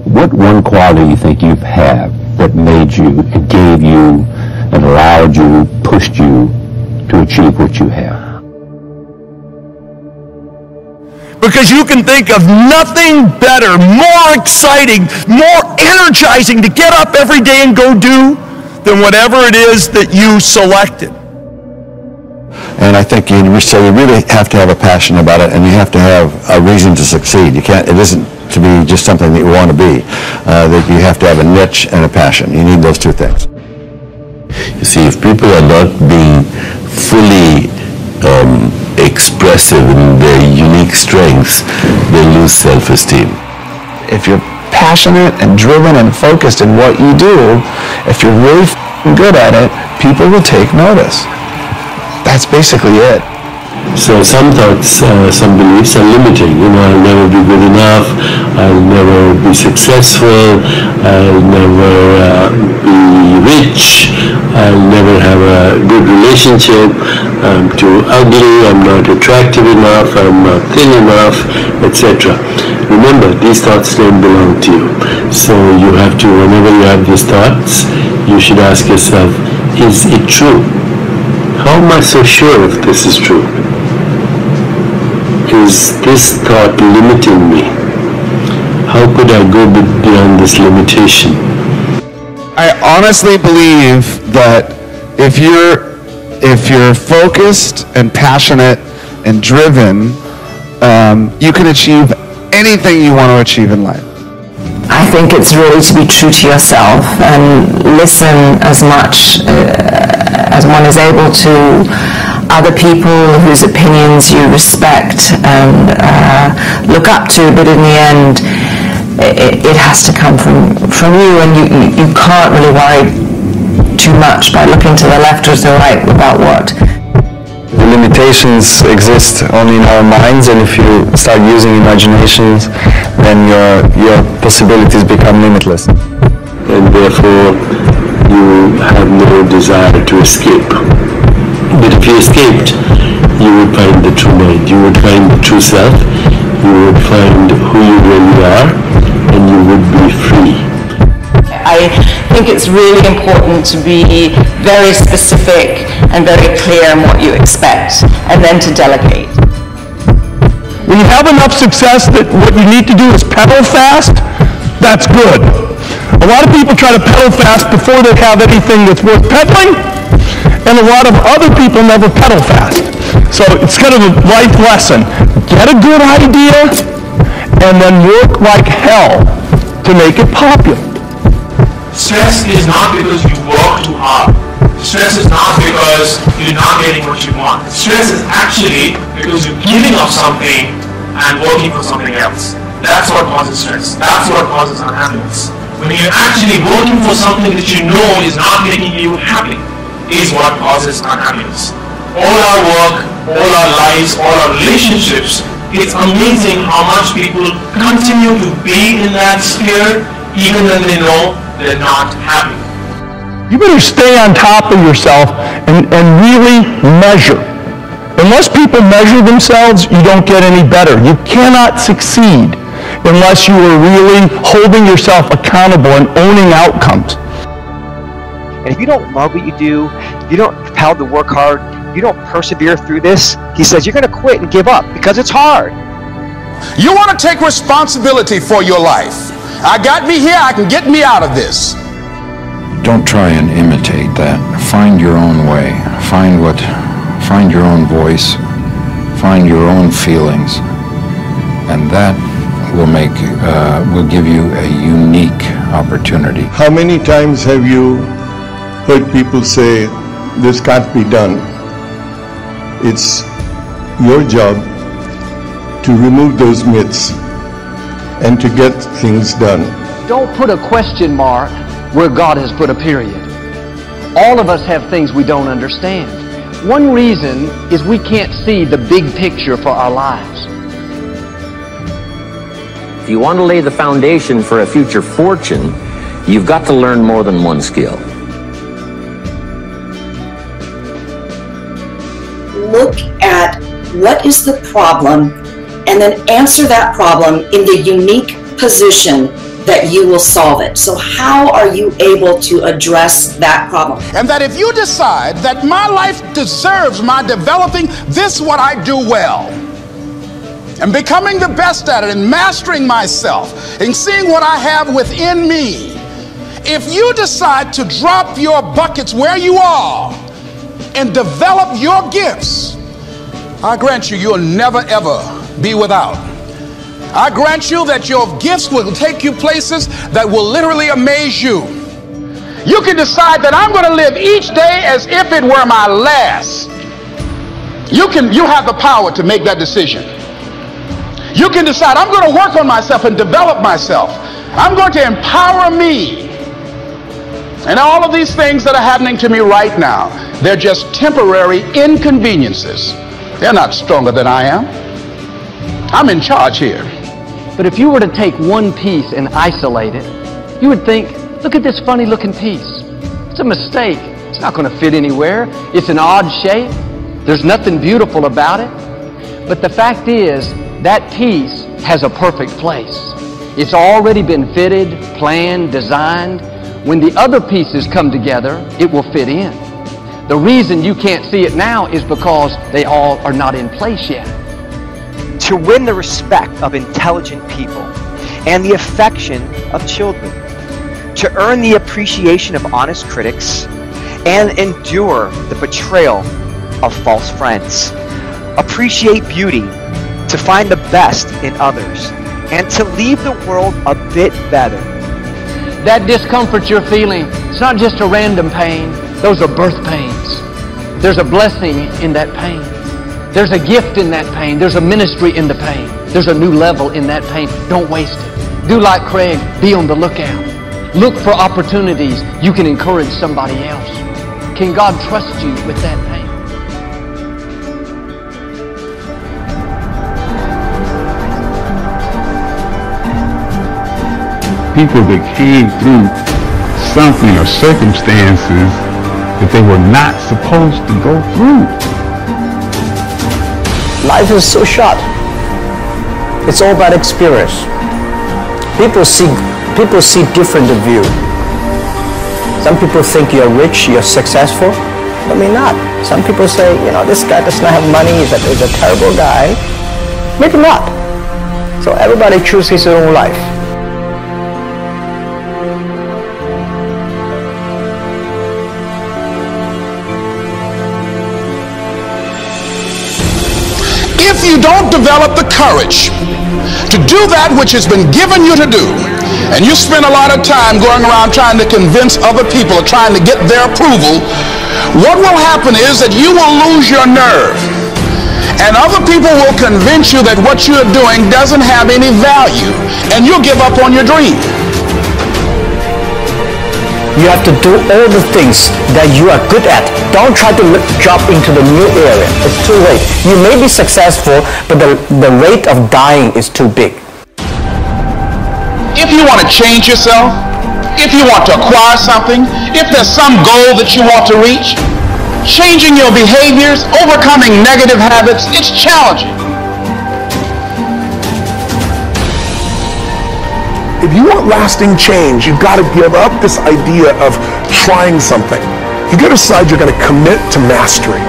What one quality you think you have that made you and gave you and allowed you, pushed you to achieve what you have? Because you can think of nothing better, more exciting, more energizing to get up every day and go do than whatever it is that you selected. And I think you really have to have a passion about it, and you have to have a reason to succeed. It isn't to be just something that you want to be. That you have to have a niche and a passion. You need those two things. You see, if people are not being fully expressive in their unique strengths, they lose self-esteem. If you're passionate and driven and focused in what you do, if you're really good at it, people will take notice. That's basically it. So some thoughts, some beliefs are limiting. I'll never be good enough, I'll never be successful, I'll never be rich, I'll never have a good relationship, I'm too ugly, I'm not attractive enough, I'm not thin enough, etc. Remember, these thoughts don't belong to you. So you have to, whenever you have these thoughts, you should ask yourself, is it true? How am I so sure if this is true? Is this thought limiting me? How could I go beyond this limitation? I honestly believe that if you're focused and passionate and driven, you can achieve anything you want to achieve in life. I think it's really to be true to yourself and listen as much as one is able to other people whose opinions you respect and look up to, but in the end it has to come from you, and you can't really worry too much by looking to the left or to the right about what. The limitations exist only in our minds, and if you start using imaginations, then your possibilities become limitless. And therefore you have no desire to escape. But if you escaped, you would find the true mind, you would find the true self, you would find who you really are, and you would be free. I think it's really important to be very specific and very clear in what you expect, and then to delegate. When you have enough success that what you need to do is pedal fast, that's good. A lot of people try to pedal fast before they have anything that's worth pedaling, and a lot of other people never pedal fast. So it's kind of a life lesson. Get a good idea, and then work like hell to make it popular. Stress is not because you work too hard. Stress is not because you're not getting what you want. Stress is actually because you're giving up something and working for something else. That's what causes stress. That's what causes unhappiness. When you're actually working for something that you know is not making you happy, is what causes unhappiness. All our work, all our lives, all our relationships, it's amazing how much people continue to be in that sphere even when they know they're not happy. You better stay on top of yourself and really measure. Unless people measure themselves, you don't get any better. You cannot succeed unless you are really holding yourself accountable and owning outcomes. And if you don't love what you do, you don't compelled to work hard, you don't persevere through this, he says you're going to quit and give up because it's hard. You want to take responsibility for your life. I got me here, I can get me out of this. Don't try and imitate that. Find your own way. Find your own voice. Find your own feelings, and that will give you a unique opportunity. How many times have you heard people say, this can't be done? It's your job to remove those myths and to get things done. Don't put a question mark where God has put a period. All of us have things we don't understand. One reason is we can't see the big picture for our lives. If you want to lay the foundation for a future fortune, you've got to learn more than one skill. Look at what is the problem and then answer that problem in the unique position that you will solve it. So how are you able to address that problem? And that if you decide that my life deserves my developing this what I do well, and becoming the best at it, and mastering myself, and seeing what I have within me, if you decide to drop your buckets where you are and develop your gifts, I grant you, you'll never ever be without. I grant you that your gifts will take you places that will literally amaze you. You can decide that I'm going to live each day as if it were my last. You have the power to make that decision. You can decide, I'm going to work on myself and develop myself. I'm going to empower me. And all of these things that are happening to me right now, they're just temporary inconveniences. They're not stronger than I am. I'm in charge here. But if you were to take one piece and isolate it, you would think, look at this funny looking piece. It's a mistake. It's not going to fit anywhere. It's an odd shape. There's nothing beautiful about it. But the fact is, that piece has a perfect place. It's already been fitted, planned, designed. When the other pieces come together, it will fit in. The reason you can't see it now is because they all are not in place yet. To win the respect of intelligent people and the affection of children, to earn the appreciation of honest critics and endure the betrayal of false friends, appreciate beauty, to find the best in others, and to leave the world a bit better. That discomfort you're feeling, it's not just a random pain. Those are birth pains. There's a blessing in that pain. There's a gift in that pain. There's a ministry in the pain. There's a new level in that pain. Don't waste it. Do like Craig. Be on the lookout. Look for opportunities you can encourage somebody else. Can God trust you with that pain? People that came through something or circumstances that they were not supposed to go through. Life is so short. It's all about experience. People see different of you. Some people think you're rich, you're successful, but maybe not. Some people say, you know, this guy does not have money, he's a terrible guy. Maybe not. So everybody chooses his own life. If you don't develop the courage to do that which has been given you to do, and you spend a lot of time going around trying to convince other people or trying to get their approval, what will happen is that you will lose your nerve. And other people will convince you that what you're doing doesn't have any value, and you'll give up on your dream. You have to do all the things that you are good at. Don't try to jump into the new area. It's too late. You may be successful, but the rate of dying is too big. If you want to change yourself, if you want to acquire something, if there's some goal that you want to reach, changing your behaviors, overcoming negative habits, it's challenging. If you want lasting change, you've got to give up this idea of trying something. You've got to decide you're going to commit to mastery.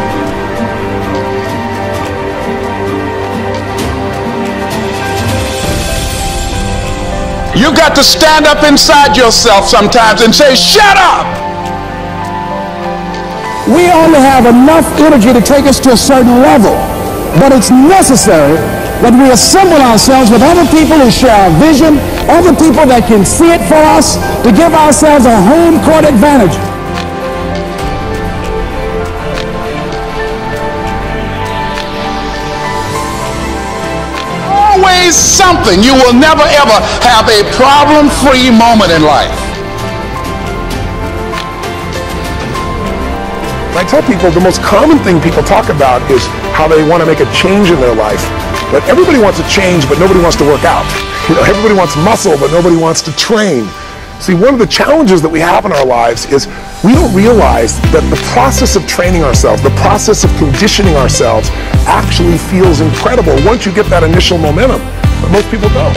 You've got to stand up inside yourself sometimes and say, shut up! We only have enough energy to take us to a certain level, but it's necessary that we assemble ourselves with other people who share our vision, other people that can see it for us, to give ourselves a home court advantage. Always something. You will never ever have a problem-free moment in life. I tell people the most common thing people talk about is how they want to make a change in their life. But everybody wants to change, but nobody wants to work out. You know, everybody wants muscle, but nobody wants to train. See, one of the challenges that we have in our lives is we don't realize that the process of training ourselves, the process of conditioning ourselves actually feels incredible once you get that initial momentum. But most people don't.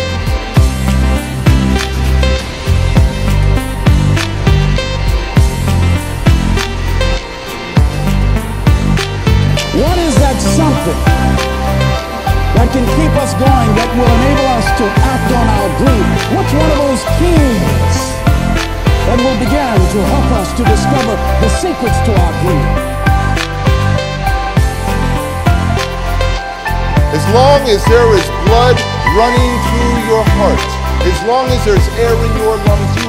something that can keep us going, that will enable us to act on our dream? What's one of those keys that will begin to help us to discover the secrets to our dream? As long as there is blood running through your heart, as long as there's air in your lungs, you